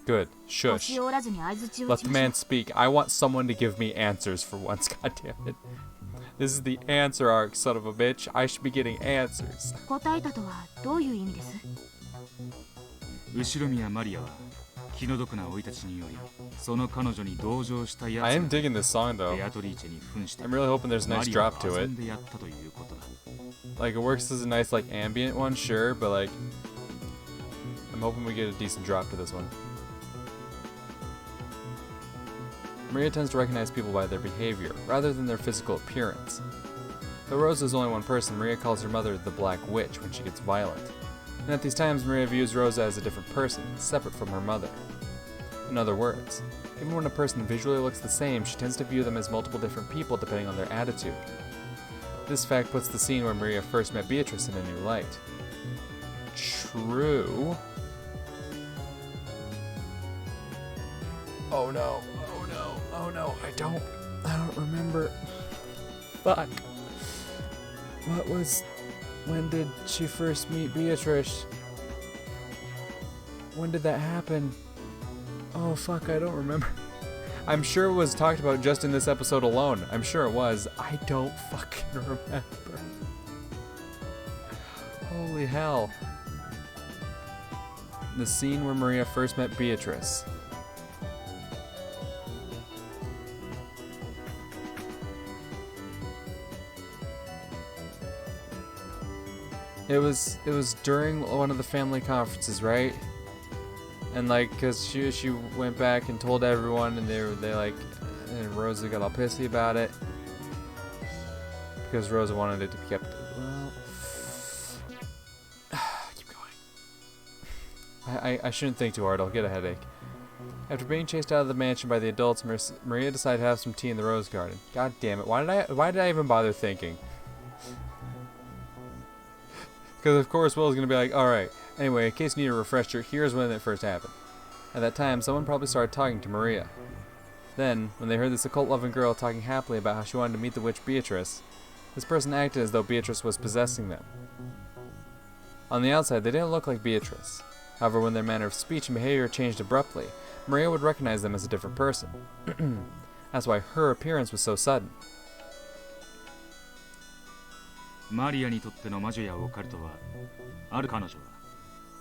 Good. Shush. Let the man speak. I want someone to give me answers for once, goddammit. This is the answer arc, son of a bitch. I should be getting answers. I am digging this song though. I'm really hoping there's a nice drop to it. Like it works as a nice like ambient one, sure, but like I'm hoping we get a decent drop to this one. Maria tends to recognize people by their behavior, rather than their physical appearance. Though Rosa is only one person, Maria calls her mother the Black Witch when she gets violent. And at these times, Maria views Rosa as a different person, separate from her mother. In other words, even when a person visually looks the same, she tends to view them as multiple different people depending on their attitude. This fact puts the scene where Maria first met Beatrice in a new light. True. Oh no. Oh no, I don't remember. Fuck. When did she first meet Beatrice? When did that happen? Oh fuck, I don't remember. I'm sure it was talked about just in this episode alone. I'm sure it was. I don't fucking remember. Holy hell. The scene where Maria first met Beatrice. It was during one of the family conferences, right? And like, cause she went back and told everyone, and they like, and Rosa got all pissy about it because Rosa wanted it to be kept. Well, keep going. I shouldn't think too hard. I'll get a headache. After being chased out of the mansion by the adults, Maria decided to have some tea in the rose garden. God damn it! Why did I even bother thinking? Because of course Will's going to be like, alright, anyway, in case you need a refresher, here's when it first happened. At that time, someone probably started talking to Maria. Then, when they heard this occult-loving girl talking happily about how she wanted to meet the witch Beatrice, this person acted as though Beatrice was possessing them. On the outside, they didn't look like Beatrice. However, when their manner of speech and behavior changed abruptly, Maria would recognize them as a different person. That's why her appearance was so sudden. マリアにとっての魔女やオカルトは、ある彼女は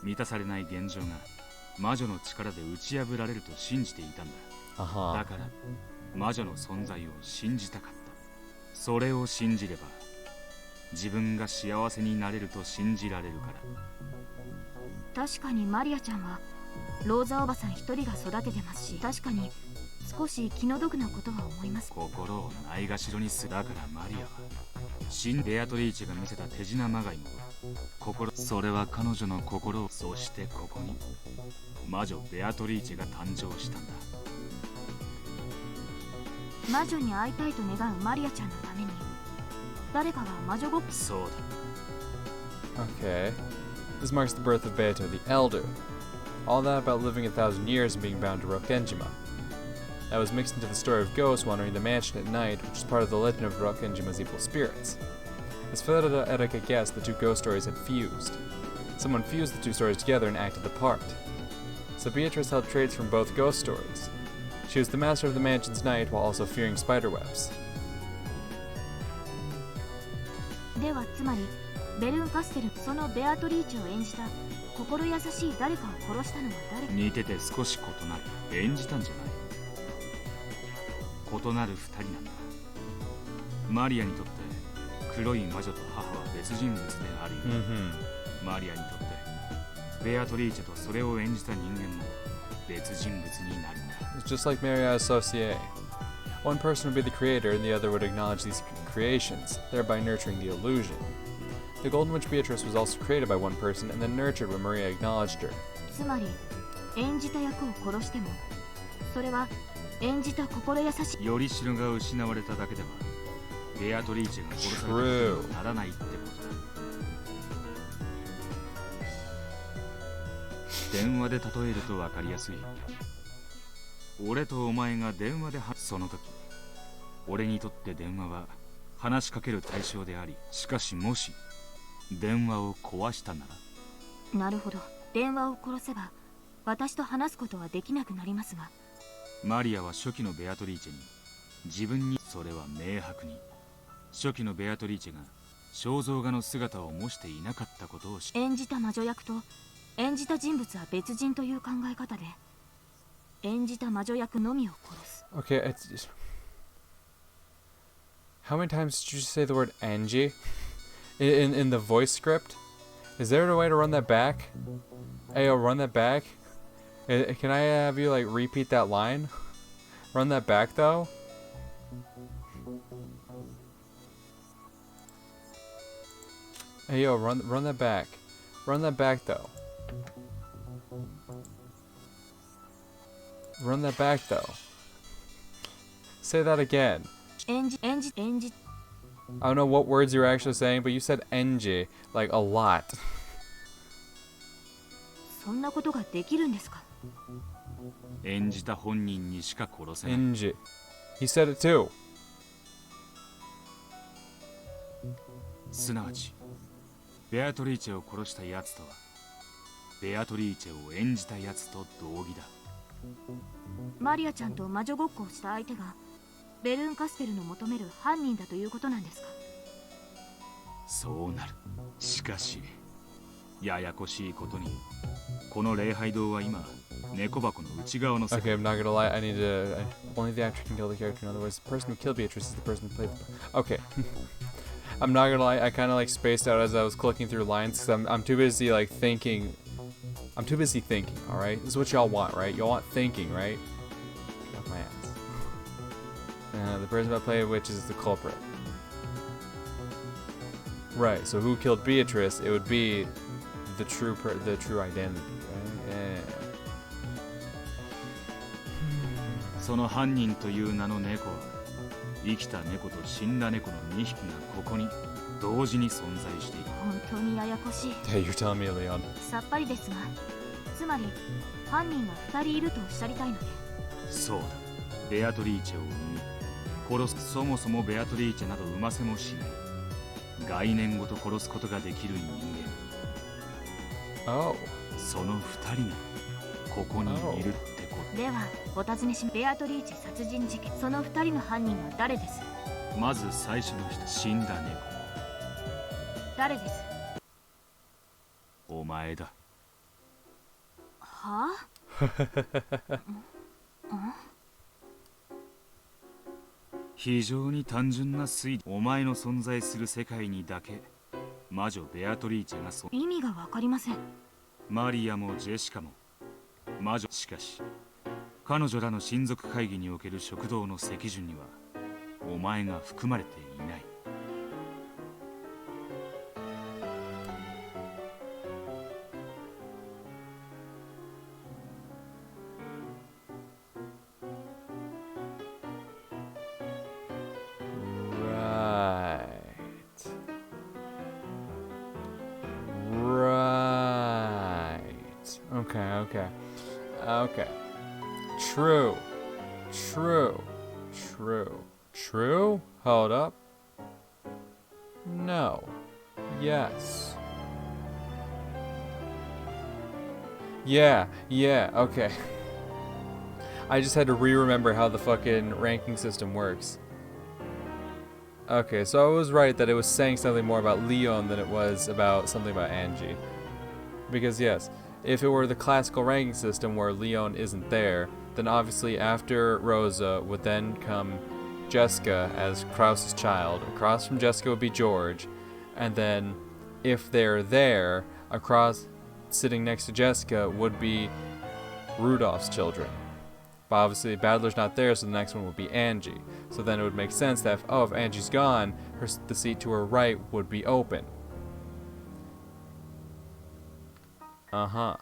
満たされない現状が魔女の力で打ち破られると信じていたんだ。だから魔女の存在を信じたかった。それを信じれば自分が幸せになれると信じられるから。確かにマリアちゃんはローザおばさん一人が育ててますし、確かに少し気の毒なことは思います。心をないがしろにする。だからマリアはベアトリーチェが見せた手品まがいもそれは彼女の心を。そしてここに魔女ベアトリーチェが誕生したんだ。魔女に会いたいと願うマリアちゃんのために誰かが魔女ごっこ。そうだ。Okay. This marks the birth of Beato the Elder. All that about living 1,000 years and being bound to Rokkenjima. That was mixed into the story of ghosts wandering the mansion at night, which is part of the legend of Rokkenjima's evil spirits. As Federica guessed, the two ghost stories had fused. Someone fused the two stories together and acted the part. So Beatrice held traits from both ghost stories. She was the master of the mansion's night while also fearing spiderwebs. ではつまりベルンカステル、そのベアトリーチェを演じた心優しい誰かを殺したのは誰？似てて少し異なる。演じたんじゃない。異なる二人なんだ。マリアにとって黒い魔女と母は別人物であるよ。マリアにとってベアトリーチェとそれを演じた人間も別人物になるんだ。It's just like Maria Associé. One person would be the creator and the other would acknowledge these creations, thereby nurturing the illusion. The Golden Witch Beatrice was also created by one person and then nurtured when Maria acknowledged her. つまり演じた役を殺してもそれは演じた心優しい。より城が失われただけではベアトリーチェが殺されたことにならないってことだ。電話で例えると分かりやすい。俺とお前が電話でその時俺にとって電話は話しかける対象であり、しかしもし電話を壊したなら。なるほど。電話を殺せば私と話すことはできなくなりますが。マリアは初期のベアトリーチェに自分に、それは明白に初期のベアトリーチェが肖像画の姿を模していなかったことを演じた魔女役と演じた人物は別人という考え方で、演じた魔女役のみを殺す。 Okay, how many times did you say the word Angie in the voice script? Is there a way to run that back? Ayo, run that back. Can I have you like repeat that line? Run that back though. Hey yo, run that back. Run that back though. Run that back though. Say that again. NG. I don't know what words you were actually saying, but you said NG like a lot. そんなことができるんですか？演じた本人にしか殺せない。 NG. He said it too. すなわちベアトリーチェを殺したやつとはベアトリーチェを演じたやつと同義だ。マリアちゃんと魔女ごっこをした相手がベルーンカステルの求める犯人だということなんですか？そうなる。しかしややこしいことにこの礼拝堂は今猫箱の内側の世界。 Okay, I'm not gonna lie. I need to. Only the actor can kill the character. In other words, the person who killed Beatrice is the person who played the. Okay. I'm not gonna lie. I kind of like spaced out as I was clicking through lines because I'm too busy like thinking. I'm too busy thinking. All right. This is what y'all want, right? Y'all want thinking, right? Get off my ass. The person who played which is the culprit. Right. So who killed Beatrice? It would be the true identity. Right? Yeah. その犯人という名の猫は生きた猫と死んだ猫の2匹がここに同時に存在している。本当にややこしい。 Hey, you're telling me, Leon. さっぱりですが、つまり犯人が2人いるとおっしゃりたいので。そうだ。ベアトリーチェを生み殺す。そもそもベアトリーチェなど生ませもしない概念ごと殺すことができる人間。 Oh. その2人がここにいるってこと。ではお尋ねし、ベアトリーチェ殺人事件、その2人の犯人は誰です？まず最初の人、死んだ猫。誰です？お前だ。はあ？非常に単純な推理。お前の存在する世界にだけ魔女ベアトリーチェが意味がわかりません。マリアもジェシカも魔女。しかし彼女らの親族会議における食堂の席順にはお前が含まれていない。Okay. True. Hold up. No. Yes. Yeah, okay. I just had to re-remember how the fucking ranking system works. Okay, so I was right that it was saying something more about Leon than it was about something about Angie. Because yes, if it were the classical ranking system where Leon isn't there, then obviously after Rosa would then come Jessica as Krause's child. Across from Jessica would be George. And then if they're there, across sitting next to Jessica would be Rudolph's children. But obviously Badler's not there, so the next one would be Angie. So then it would make sense that if Angie's gone, the seat to her right would be open. Uh-huh.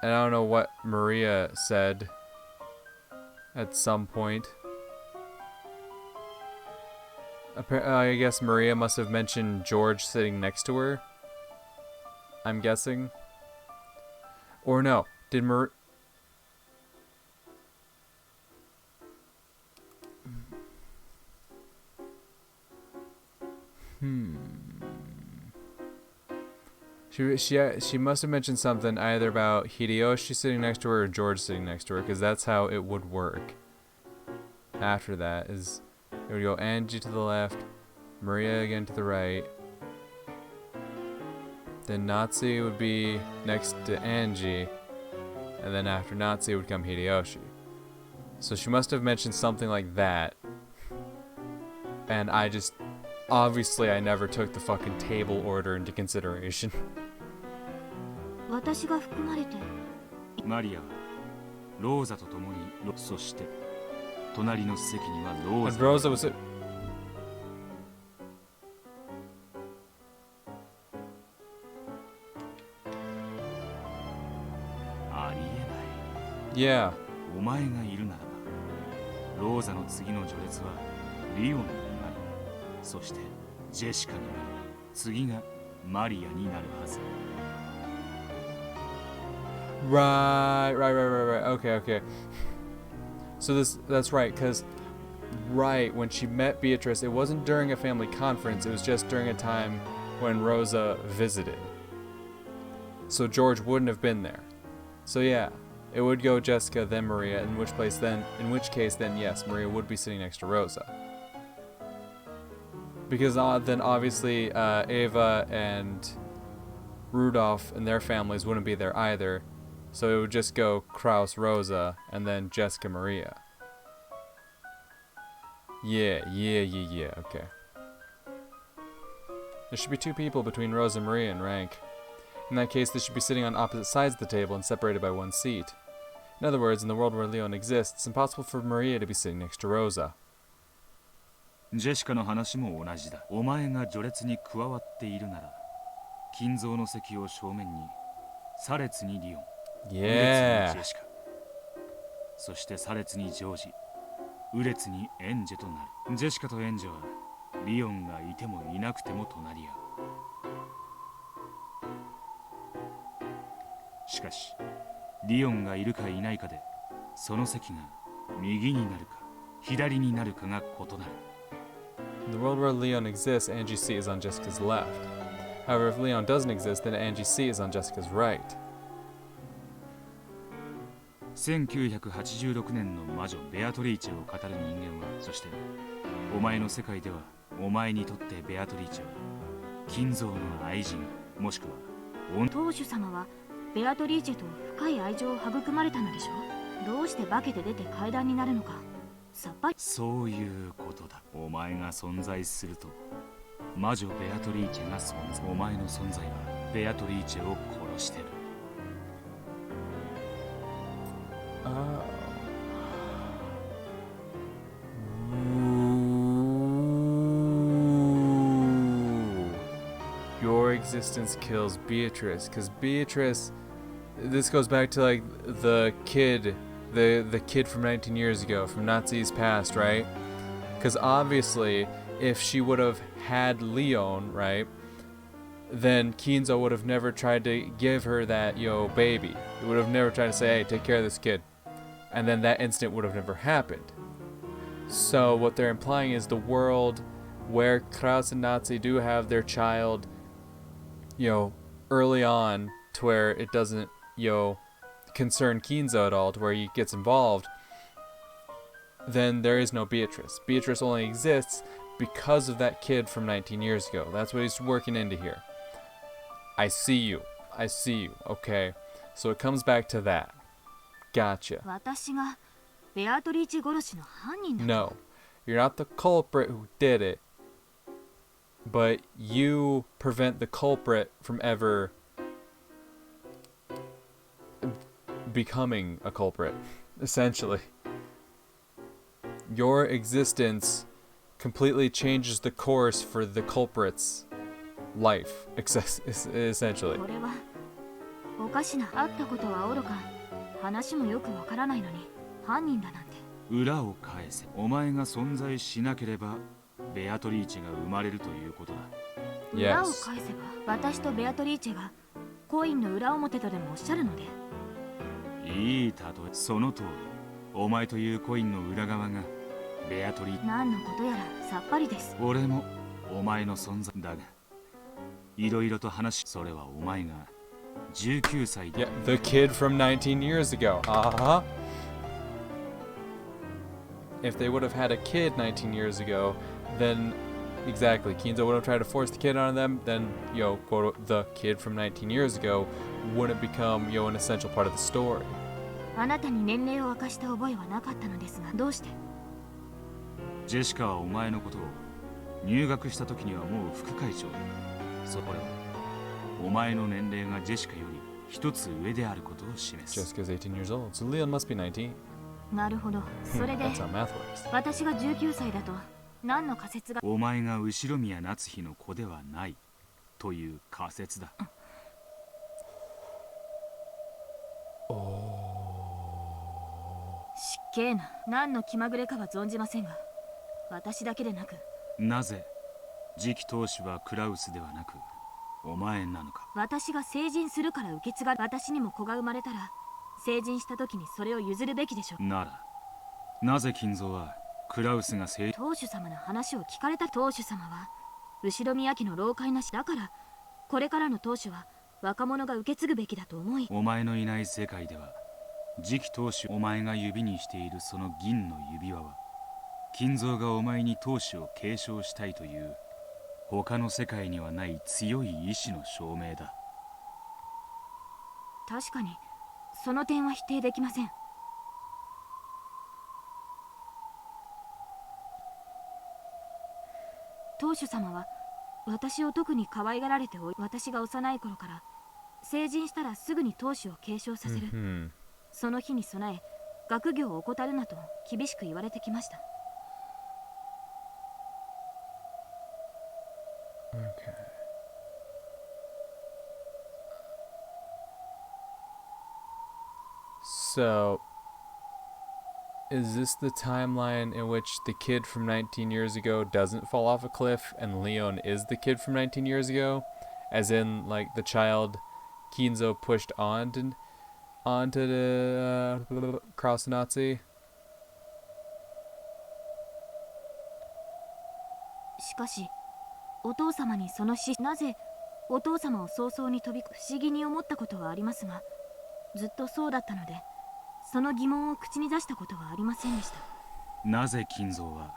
And I don't know what Maria said at some point. I guess Maria must have mentioned George sitting next to her. I'm guessing. Or no, did Maria... She must have mentioned something either about Hideyoshi sitting next to her or George sitting next to her, because that's how it would work. After that is it would go Angie to the left, Maria again to the right. Then Natsu would be next to Angie, and then after Natsu would come Hideyoshi. So she must have mentioned something like that. And obviously I never took the fucking table order into consideration. 私が含まれてマリアはローザと共にそして隣の席にはローザ Rosa was it? ありえない Yeah. お前がいるならばローザの次の序列はリオンになるそしてジェシカになる次がマリアになるはず Right. Okay. So that's right, because when she met Beatrice, it wasn't during a family conference, it was just during a time when Rosa visited. So George wouldn't have been there. So yeah, it would go Jessica, then Maria, in which case then yes, Maria would be sitting next to Rosa. Because then obviously Ava and Rudolph and their families wouldn't be there either. So it would just go Kraus, Rosa, and then Jessica, Maria. Yeah, okay. There should be 2 people between Rosa and Maria in rank. In that case, they should be sitting on opposite sides of the table and separated by 1 seat. In other words, in the world where Leon exists, it's impossible for Maria to be sitting next to Rosa. ジェシカの話も同じだお前が序列に加わっているなら金蔵の席を正面に左列にリオン Yeah. ジェシカそして左列にジョージ右列にエンジェとなるジェシカとエンジェはリオンがいてもいなくても隣り合うしかしリオンがいるかいないかでその席が右になるか左になるかが異なる In the world where Leon exists, Angie's seat is on Jessica's left. However, if Leon doesn't exist, then Angie's seat is on Jessica's right. 1986年の魔女ベアトリーチェを語る人間はそしてお前の世界ではお前にとってベアトリーチェは金蔵の愛人もしくは当主様はベアトリーチェと深い愛情を育まれたのでしょうどうして化けて出て階段になるのかさっぱりそういうことだお前が存在すると魔女ベアトリーチェが存在お前の存在はベアトリーチェを殺してるYour existence kills Beatrice, because Beatrice, this goes back to like the kid from 19 years ago, from Nazi's past, right? Because obviously, if she would have had Leon, right, then Kinzo would have never tried to give her that, baby. He would have never tried to say, hey, take care of this kid. And then that incident would have never happened. So what they're implying is the world where Kraus and Nazi do have their child, early on, to where it doesn't, concern Kinzo at all, to where he gets involved, then there is no Beatrice. Beatrice only exists because of that kid from 19 years ago. That's what he's working into here. I see you, okay? So it comes back to that. Gotcha. 私がベアトリーチェ殺しの犯人だと No, you're not the culprit who did it, but you prevent the culprit from ever becoming a culprit, essentially. Your existence completely changes the course for the culprit's life, essentially. これはおかしな会ったことはおろか話もよくわからないのに犯人だなんて裏を返せお前が存在しなければベアトリーチェが生まれるということだ裏を返せば私とベアトリーチェがコインの裏表とでもおっしゃるのでいい例えその通りお前というコインの裏側がベアトリー何のことやらさっぱりです俺もお前の存在だがいろいろと話それはお前が19歳で Yeah, the kid from 19 years ago. Uh-huh. If they would have had a kid 19 years ago, then exactly, Kinzo would have tried to force the kid on them, then, quote, the kid from 19 years ago wouldn't become, an essential part of the story. あなたに年齢を明かした覚えはなかったのですが、どうして？ジェシカはお前のことを入学した時にはもう副会長だ。それはお前の年齢がジェシカより一つ上であることを示す。 Jessica's 18 years old, so Leon must be 19. なるほど。それで That's how math works. 私が19歳だと何の仮説が？お前が後宮夏日の子ではないという仮説だ。失敬な。何の気まぐれかは存じませんが、私だけでなく。なぜ次期当主はクラウスではなくお前なのか。私が成人するから受け継がれ、私にも子が生まれたら成人した時にそれを譲るべきでしょう。ならなぜ金蔵はクラウスが当主様の話を聞かれた？当主様は後宮家の老獪なしだから、これからの当主は若者が受け継ぐべきだと思い。お前のいない世界では次期当主、お前が指にしているその銀の指輪は金蔵がお前に当主を継承したいという他の世界にはない強い意志の証明だ。確かにその点は否定できません。当主様は私を特に可愛がられており、私が幼い頃から成人したらすぐに当主を継承させる、その日に備え学業を怠るなと厳しく言われてきました。Okay. So, is this the timeline in which the kid from 19 years ago doesn't fall off a cliff and Leon is the kid from 19 years ago? As in, like, the child Kinzo pushed onto the cross Nazi? しかしお父様にそのなぜお父様を早々に不思議に思ったことはありますが、ずっとそうだったのでその疑問を口に出したことはありませんでした。なぜ金蔵は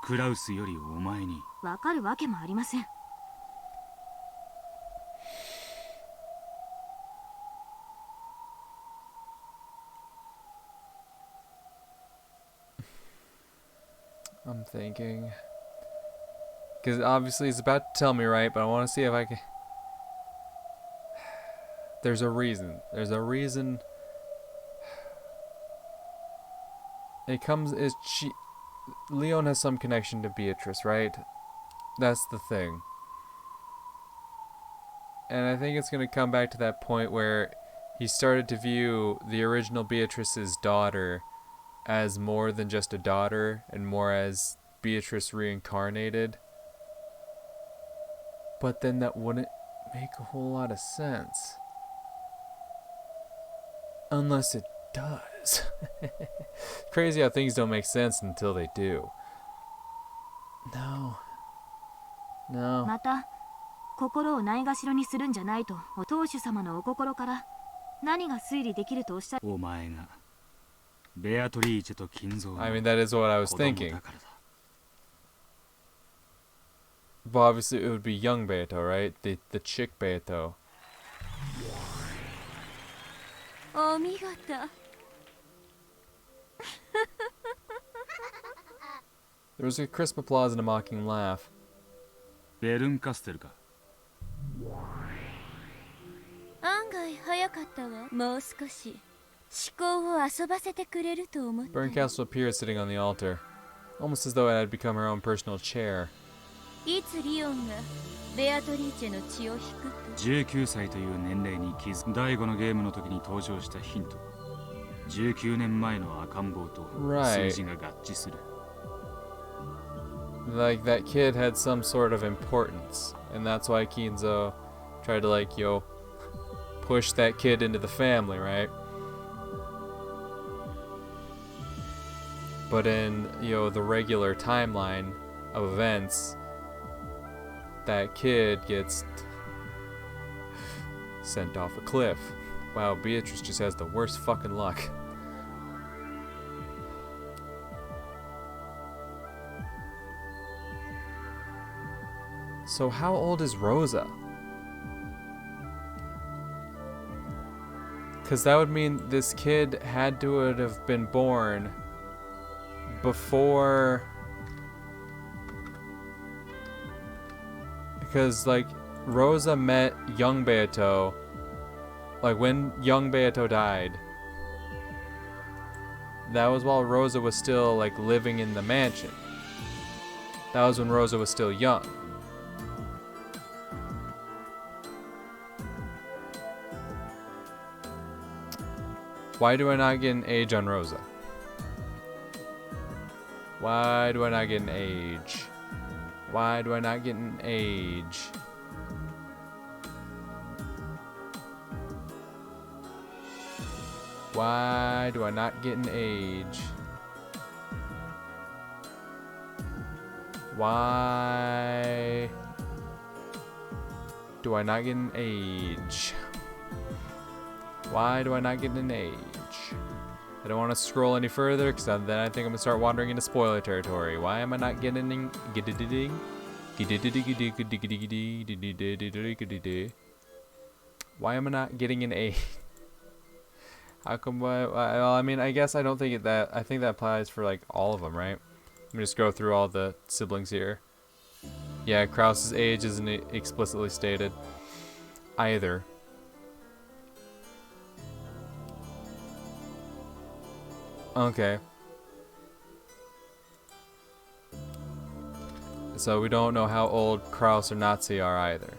クラウスよりお前に？わかるわけもありません。I'm thinking. Because obviously he's about to tell me, right? But I want to see if I can... There's a reason. There's a reason. It comes... Leon has some connection to Beatrice, right? That's the thing. And I think it's going to come back to that point where he started to view the original Beatrice's daughter as more than just a daughter and more as Beatrice reincarnated. But then that wouldn't make a whole lot of sense. Unless it does. Crazy how things don't make sense until they do. No. また心をないがしろにするんじゃないと、当主様のお心から何が推理できるとおっしゃる。お前がベアトリーチェと金蔵の I mean, that is what I was 子供 thinking. だからだ。 But obviously it would be young Beto, right? The chick Beto. お見事。There was a crisp applause and a mocking laugh. ベルンカステルか。案外早かったわ。もう少し思考を遊ばせてくれると思った。 Berncastle appeared sitting on the altar, almost as though it had become her own personal chair. いつリオンがベアトリーチェの血を引くと。19歳という年齢に気づく。第5のゲームの時に登場したヒント。19年前の赤ん坊と数字が合致する。Like, that kid had some sort of importance, and that's why Kinzo tried to, like, push that kid into the family, right? But in, the regular timeline of events, that kid gets Sent off a cliff. Wow, Beatrice just has the worst fucking luck. So how old is Rosa? Because that would mean this kid had to have been born before... Because, like, Rosa met young Beato, like, when young Beato died, that was while Rosa was still, like, living in the mansion. That was when Rosa was still young. Why do I not get an age on Rosa? Why do I not get an age? Why do I not get an age? Why do I not get an age? Why do I not get an age? Why do I not get an age? I don't want to scroll any further because then I think I'm going to start wandering into spoiler territory. Why am I not getting... Why am I not getting an age? How come? Well, I mean, I guess I don't think that. I think that applies for like all of them, right? Let me just go through all the siblings here. Yeah, Krause's age isn't explicitly stated either. Okay. So we don't know how old Krause or Nazi are either.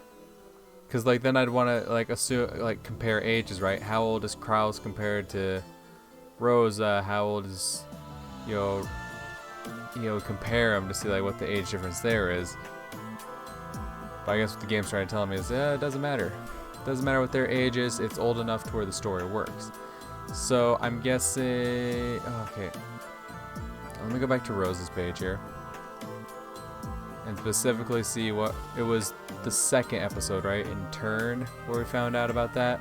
Because, like, then I'd want to, like, assume, like, compare ages, right? How old is Krause compared to Rosa? How old is, you know, compare them to see, like, what the age difference there is. But I guess what the game's trying to tell me is, it doesn't matter. It doesn't matter what their age is. It's old enough to where the story works. So, I'm guessing... Okay. Let me go back to Rosa's page here. And specifically see what... It was the second episode, right? In Turn, where we found out about that.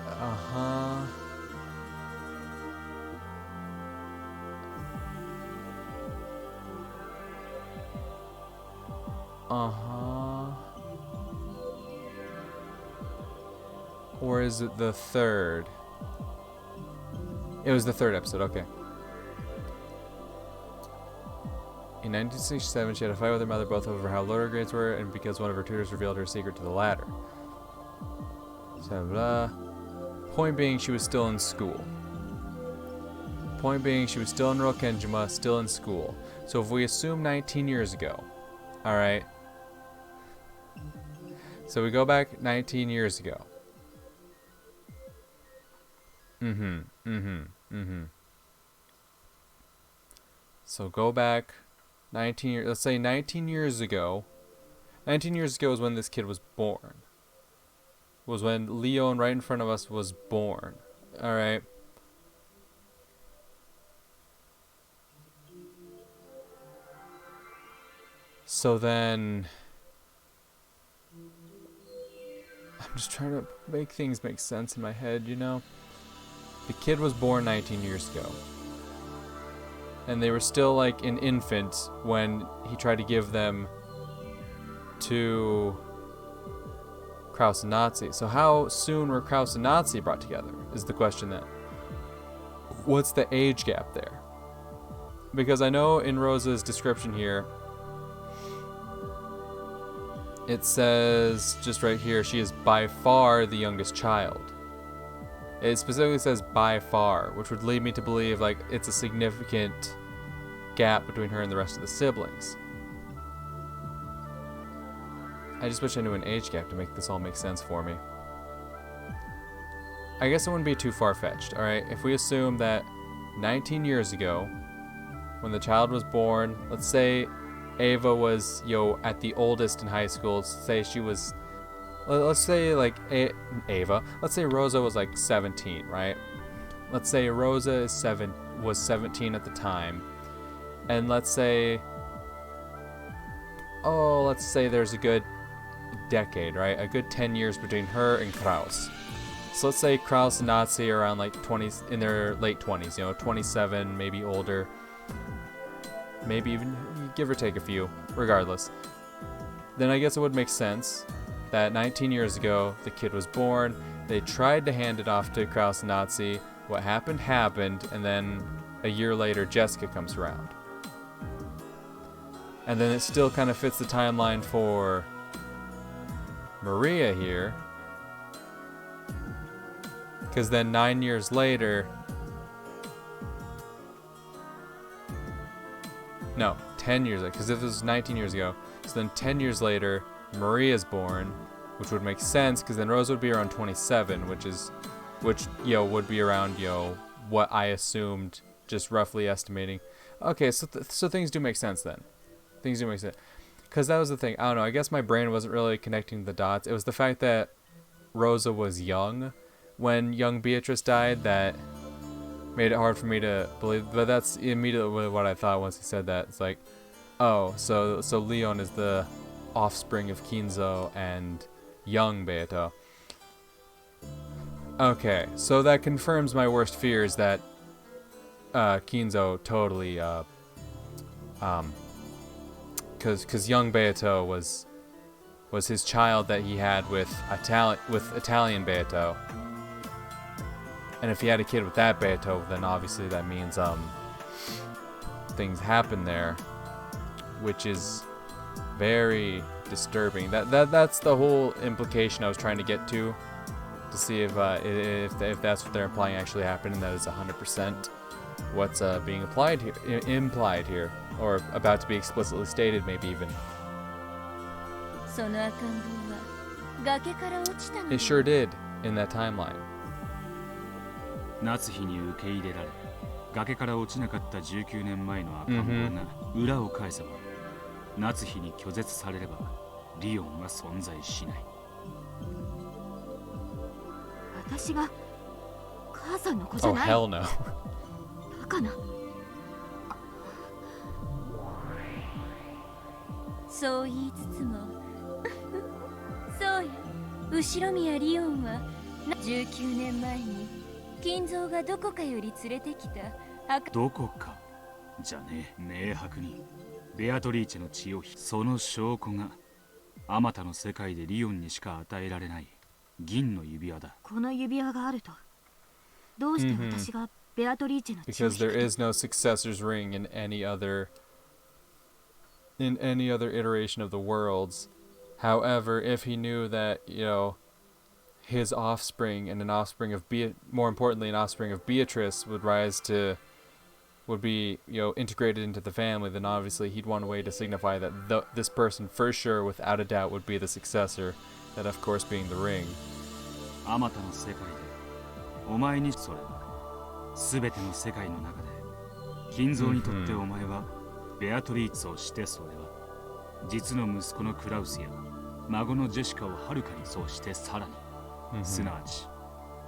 Uh-huh. Uh-huh. Or is it the third? It was the third episode, okay. In 1967, she had a fight with her mother both over how low her grades were and because one of her tutors revealed her secret to the latter. So, blah. Point being, she was still in school. Point being, she was still in Rokenjima, still in school. So if we assume 19 years ago, alright? So we go back 19 years ago. So go back 19 years, let's say 19 years ago. 19 years ago is when this kid was born. Was when Leon right in front of us was born. Alright. So then... I'm just trying to make things make sense in my head, you know? The kid was born 19 years ago. And they were still like an infant when he tried to give them to Krause and Nazi. So how soon were Krause and Nazi brought together is the question then. What's the age gap there? Because I know in Rosa's description here, it says just right here, she is by far the youngest child. It specifically says by far, which would lead me to believe like it's a significant gap between her and the rest of the siblings. I just wish I knew an age gap to make this all make sense for me. I guess it wouldn't be too far-fetched, alright? If we assume that 19 years ago, when the child was born, let's say Ava was, at the oldest in high school, say she was... Let's say, like, Ava. Let's say Rosa was, like, 17, right? Let's say Rosa was 17 at the time. And let's say... Oh, let's say there's a good decade, right? A good 10 years between her and Kraus. So let's say Kraus and Nazi are around like 20s, in their late 20s, 27, maybe older. Maybe even give or take a few, regardless. Then I guess it would make sense that 19 years ago, the kid was born. They tried to hand it off to Kraus and Nazi. What happened, and then a year later, Jessica comes around. And then it still kind of fits the timeline for Maria here. Because then 9 years later... No, 10 years ago. Because if it was 19 years ago. So then 10 years later, Maria's born. Which would make sense, because then Rose would be around 27. Which would be around, what I assumed, just roughly estimating. Okay, so things do make sense then. Things do make sense. Because that was the thing. I don't know. I guess my brain wasn't really connecting the dots. It was the fact that Rosa was young when young Beatrice died that made it hard for me to believe. But that's immediately what I thought once he said that. It's like, oh, so Leon is the offspring of Kinzo and young Beato. Okay, so that confirms my worst fears that Kinzo totally because young Beato was his child that he had with Italian Beato. And if he had a kid with that Beato, then obviously that means things happen there, which is very disturbing. That's the whole implication I was trying to get to see if that's what they're implying actually happened, and that is 100% what's being implied here, or about to be explicitly stated, maybe even. It sure did in that timeline. 夏日に受け入れられ、崖から落ちなかった19年前の赤ん坊が裏を返せば、夏日に拒絶されれば、リオンは存在しない。私が母さんの子じゃない。 Oh hell no. バカな。そう言いつつもそうよ、後ろ宮リオンは19年前に金蔵がどこかより連れてきたどこかじゃねえ、明白にベアトリーチェの血をその証拠があまたの世界でリオンにしか与えられない銀の指輪だ。この指輪があるとどうして私がベアトリーチェの血を Because there is no successor's ring in any other iteration of the worlds. However, if he knew that, his offspring and an offspring of more importantly an offspring of Beatrice would be integrated into the family, then obviously he'd want a way to signify that this person for sure, without a doubt, would be the successor, that of course being the ring. あまたの世界でお前にそれは全ての世界の中で金蔵にとってお前はベアトリーツをしてそれは実の息子のクラウスや孫のジェシカをはるかにそうしてさらに、すなわち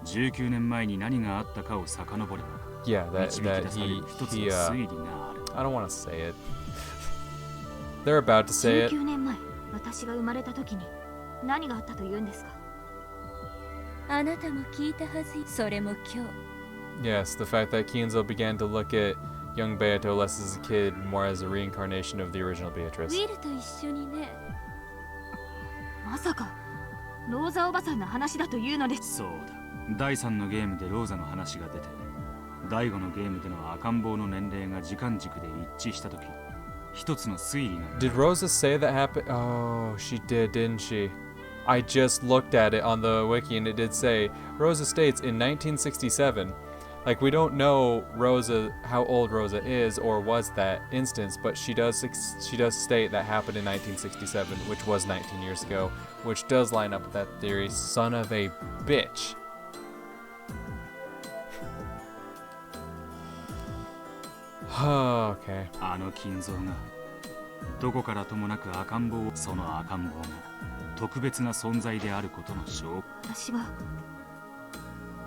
19年前に何があったかを遡れば Yeah, that he I don't want to say it. They're about to say it. 19年前、私が生まれた時に何があったと言うんですか。あなたも聞いたはず。それも今日。 Yes, the fact that Kinzo began to look at young Beato less as a kid, more as a reincarnation of the original Beatrice. ウィルと一緒にね。まさかローザおばさんの話だというのです。そうだ。第3のゲームでローザの話が出て、第5のゲームでの赤ん坊の年齢が時間軸で一致したとき、一つの推理が。Did Rosa say that happened? Oh, she did, didn't she? I just looked at it on the wiki and it did say Rosa states in 1967. Like, we don't know Rosa, how old Rosa is or was that instance, but she does state that happened in 1967, which was 19 years ago, which does line up with that theory. Son of a bitch. Okay. あの金蔵がどこからともなく赤ん坊をその赤ん坊が特別な存在であることの証拠。私は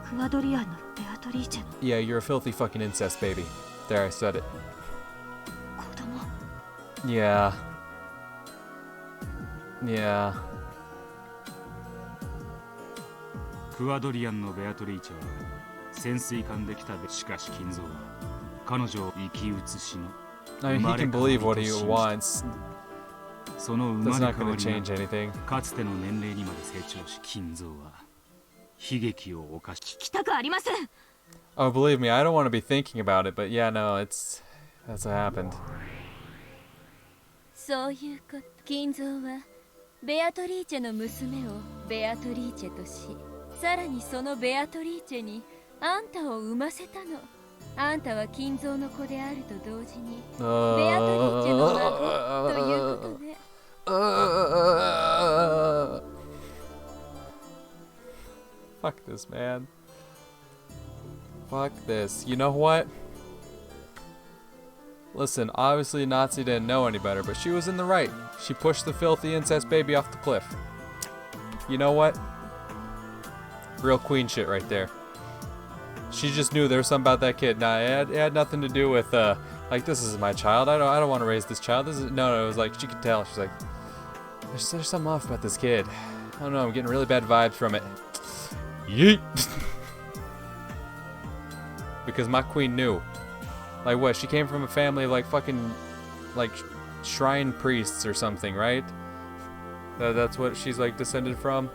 クアドリアンのベアトリーチェの Yeah, you're a filthy fucking incest baby. There, I said it. 子供。 Yeah. Yeah. クアドリアンのベアトリーチェは潜水艦で来た。しかし金蔵は彼女を生き写しの I mean, he can believe what he wants. その生 That's まれ not 変 going わ to り change が anything. かつての年齢にまで成長し、金蔵は悲劇を犯し。聞きたくありません。 Oh, believe me, I don't want to be thinking about it, but yeah, no, that's what happened. そういうこと。金蔵はベアトリーチェの娘をベアトリーチェとし、さらにそのベアトリーチェにあんたを産ませたの。あんたは金蔵の子であると同時にベアトリーチェの孫ということで。Fuck this, man. Fuck this. You know what? Listen, obviously Nazi didn't know any better, but she was in the right. She pushed the filthy incest baby off the cliff. You know what? Real queen shit right there. She just knew there was something about that kid. Nah, it had nothing to do with like, this is my child. I don't want to raise this child. This is no. It was like she could tell. She's like, there's something off about this kid. I don't know. I'm getting really bad vibes from it. Yeet. Because my queen knew. Like what? She came from a family of like fucking, like shrine priests or something, right? That's what she's like descended from.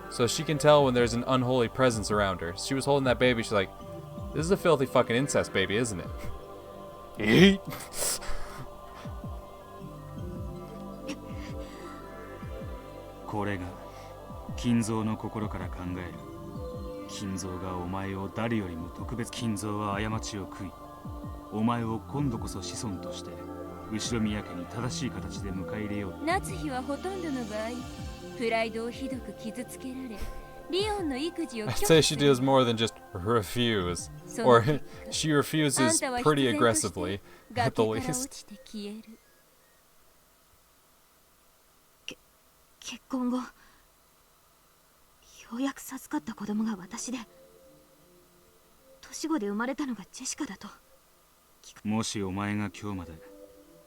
So she can tell when there's an unholy presence around her. She was holding that baby. She's like, this is a filthy fucking incest baby, isn't it? Yeet. これが金蔵の心から考える。金蔵がお前を誰よりも特別。金蔵は過ちを悔い、お前を今度こそ子孫として後宮家に正しい形で迎え入れよう。夏日はほとんどの場合、プライドをひどく傷つけられ、リオンの育児を I'd say she does more than just refuse. Or she refuses pretty aggressively, at the least. 結婚後、ようやく授かった子供が私で、年子で生まれたのがジェシカだと。もしお前が今日まで、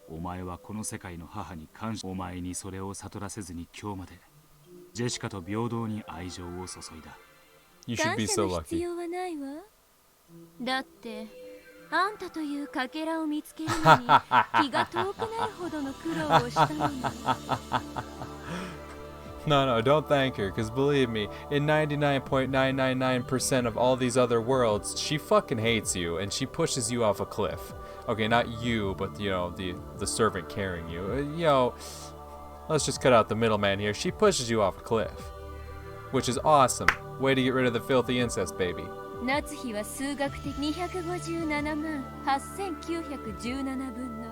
お前はこの世界の母に感謝。お前にそれを悟らせずに今日までジェシカと平等に愛情を注いだ。You should be so 感謝の必 lucky. 要はないわ。だってあんたというかけらを見つけるのに気が遠くなるほどの苦労をしたのに。No, don't thank her, because believe me, in 99.999% of all these other worlds, she fucking hates you, and she pushes you off a cliff. Okay, not you, but, you know, the servant carrying you. You know, let's just cut out the middleman here. She pushes you off a cliff, which is awesome. Way to get rid of the filthy incest baby. 夏日は数学的257万8917分の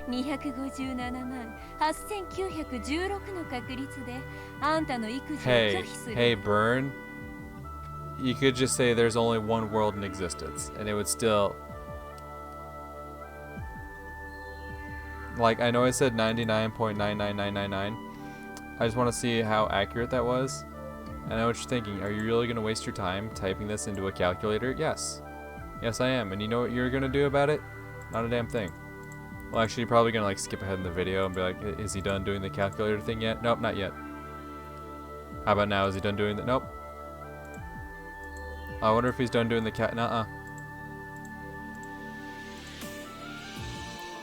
257万8916の確率であんたの育児を拒否する。Hey, Burn. You could just say there's only one world in existence, and it would still... Like, I know I said 99.99999. I just want to see how accurate that was. I know what you're thinking. Are you really going to waste your time typing this into a calculator? Yes. Yes, I am. And you know what you're going to do about it? Not a damn thing. Well, actually, you're probably going to like skip ahead in the video and be like, is he done doing the calculator thing yet? Nope, not yet. How about now? Is he done doing that? Nope. I wonder if he's done doing the nuh-uh.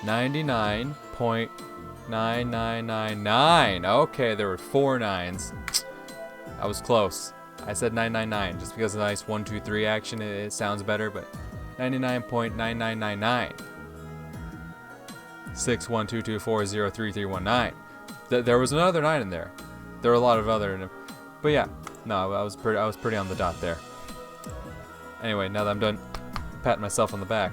99.9999. Okay, there were 4 nines. I was close. I said 999 just because of the nice 1, 2, 3 action. It sounds better, but 99.9999. 61224033319. There was another 9 in there. There were a lot of other, but yeah, no, I was pretty on the dot there. Anyway, now that I'm done patting myself on the back.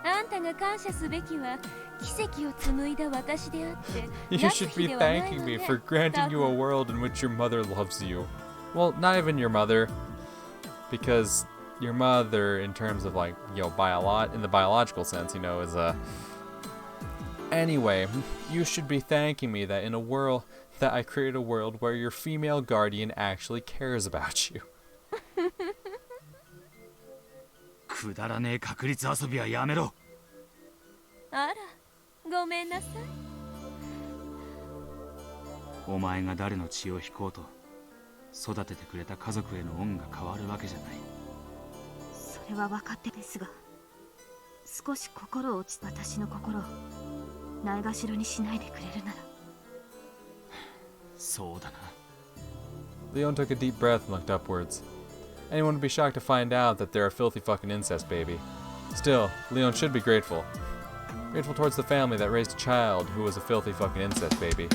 あんたが感謝すべきは奇跡を紡いだ私であって。You should be thanking me for granting you a world in which your mother loves you. Well, not even your mother, because your mother, in terms of like, you know, in the biological sense, you know, is Anyway, you should be thanking me that that I created a world where your female guardian actually cares about you. くだらねえ確率遊びはやめろ。あら、ごめんなさい。お前が誰の血を引こうと、育ててくれた家族への恩が変わるわけじゃない。それは分かってですが、少し心を落ちた私の心をないがしろにしないでくれるなら。そうだな。Leon took a deep breath and looked upwards. Anyone would be shocked to find out that they're a filthy fucking incest baby. Still, Leon should be grateful. Grateful towards the family that raised a child who was a filthy fucking incest baby.